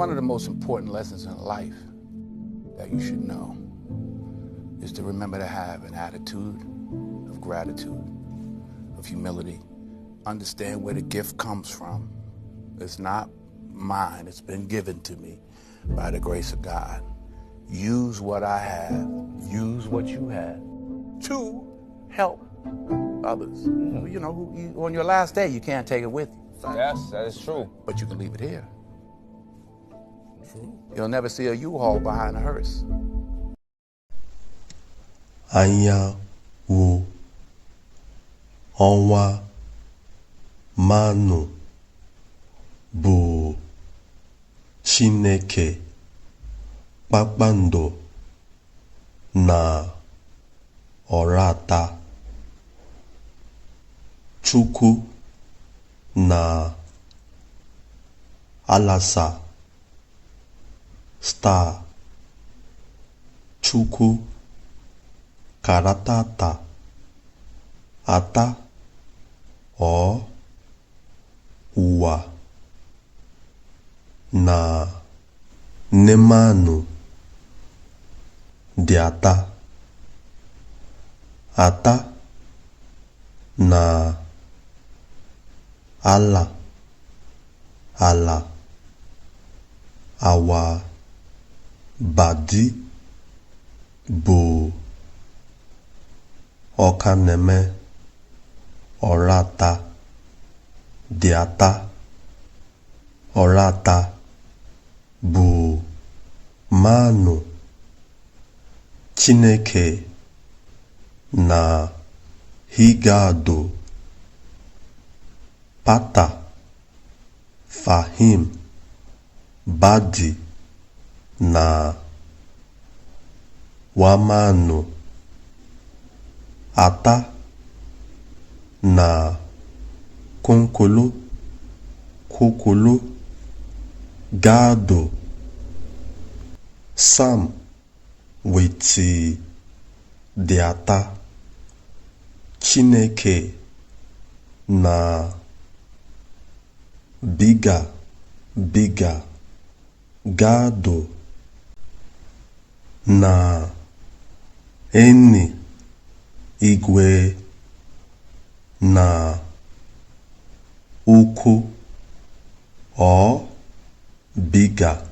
one of the most important lessons in life that you should know is to remember to have an attitude of gratitude, of humility. Understand where the gift comes from. It's not mine. It's been given to me by the grace of God. Use what I have. Use what you have to help others. You know, on your last day, you can't take it with you. Yes, that is true. But you can leave it here. You'll never see a U-Haul behind a hearse. Anya wo ọnwa manụ bụ Chineke kpakpando na ORATTAH. Chukwu na alasa star. Chukwu karatata ata o ụwa na nemanu dị ata na ala our body bụ ọkaneme ORATTAH dị ORATTAH bụ manụ Chineke na higado pata fahim badi na wamanu ata na konkolo kokolo gado sam weti dị Chineke na biga gado na eni igwe na ukwu o biga.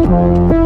Thank you.